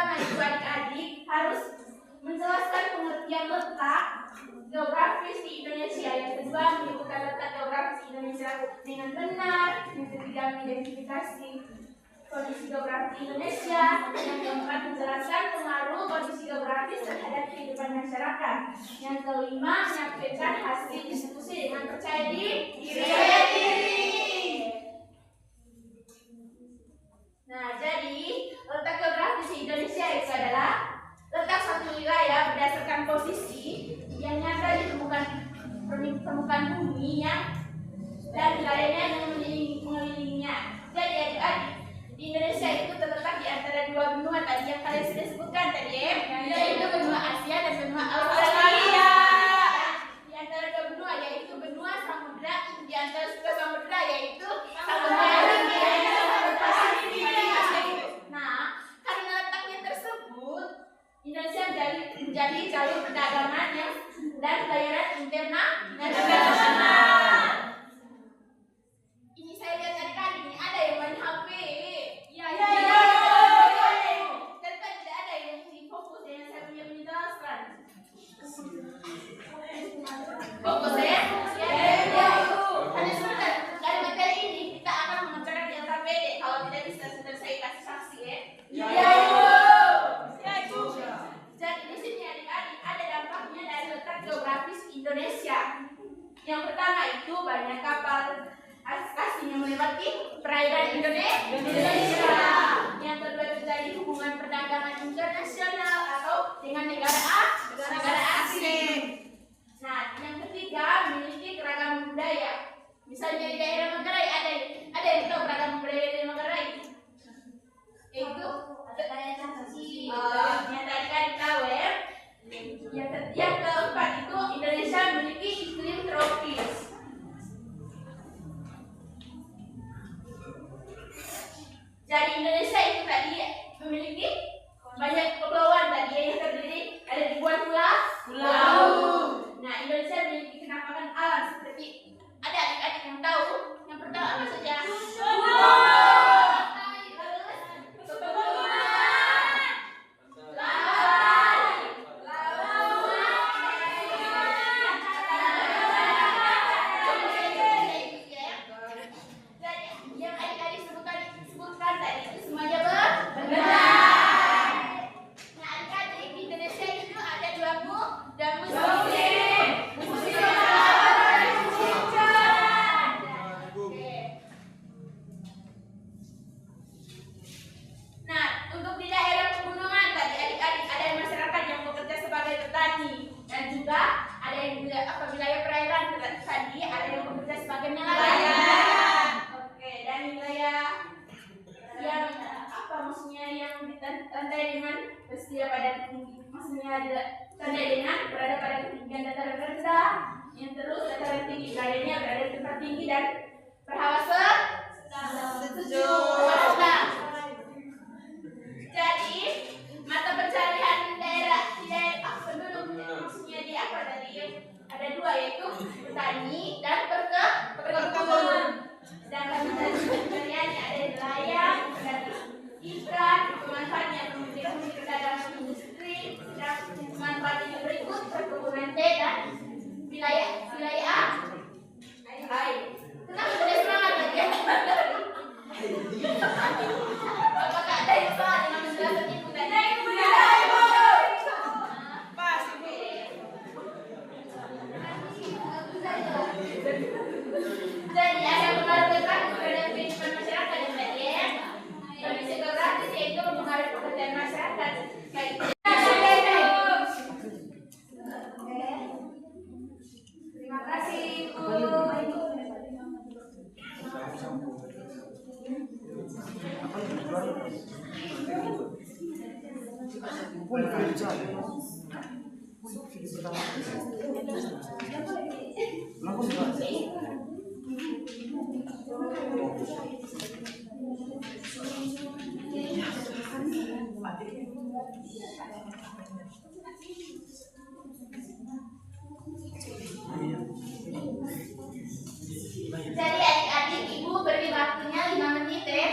pertama itu adik-adik harus menjelaskan pengertian letak geografis di Indonesia. Yang kedua, menyebutkan letak geografis Indonesia dengan benar. Yang ketiga, mengidentifikasi kondisi geografis Indonesia. Yang keempat, menjelaskan pengaruh kondisi geografis terhadap kehidupan masyarakat. Yang kelima, menyampaikan hasil diskusi dengan percaya diri. Nah, jadi letak geografis di Indonesia itu adalah letak suatu wilayah berdasarkan posisi yang nyata di permukaan bumi dan wilayahnya yang mengelilinginya. Jadi adik-adik, di Indonesia itu terletak di antara dua benua tadi yang kalian sudah sebutkan tadi, yaitu benua Asia dan benua Australia. Di antara dua benua yaitu benua Samudra, di antara dua samudra yaitu Samudra Hindia dan Samudra Pasifik. Nah, karena letaknya tersebut, Indonesia menjadi jalur perdagangan dan pelayaran internasional. Ini saya lihat adik-adik ini ada yang main HP. Iya. Tapi tidak ada yang fokus dengan saya punya menjelaskan. Fokus ya? Ya. Hanya sebentar. Dari materi ini kita akan mengerjakan di LKPD. Kalau tidak bisa sudah saya kasih saksi ya. Iya. Jadi di sini adik-adik ada dampaknya dari letak geografis Indonesia. Yang pertama itu banyak kapal asing yang melewati perairan Indonesia. Yang kedua terjadi hubungan perdagangan internasional atau dengan negara asing. Nah, yang ketiga memiliki keragaman budaya. Misalnya di daerah Manggarai ada yang tahu keragaman budaya di Manggarai? Itu yang tadi kan tahu ya. Yang keempat itu Indonesia memiliki iklim tropis. Jadi Indonesia itu tadi memiliki banyak kepulauan tadi yang terdiri ada ribuan pulau. Nah, Indonesia memiliki kenampakan alam seperti ada adik-adik yang tahu. Yang pertama apa saja? Wilayah perairan tadi ada yang bekerja sebagai nelayan. Oke, dan wilayah yang maksudnya yang ditandai dengan bersedia pada tinggi, maksudnya ditandai dengan berada pada ketinggian dataran rendah, yang terus dataran tinggi wilayahnya berada di tempat tinggi dan berhawa sejuk. Jadi mata pencarian daerah penduduk maksudnya di apa tadi? Ada dua yaitu petani dan perkebunan. Sedangkan pencariannya ada nelayan, ikan, pemanfaatnya kemudian perdagangan industri, dan pemanfaatnya berikut perkebunan teh dan wilayah air. Kenapa sudah semangat lagi ya? Apakah ada yang salah dengan penjelasan ibu tadi? Jadi ada pengaruh geografis terhadap kehidupan masyarakat yang tadi ya. Kondisi geografis yaitu mempengaruhi pekerjaan masyarakat. Baik. Terima kasih Bu. Jadi adik-adik ibu beri waktunya 5 menit ya.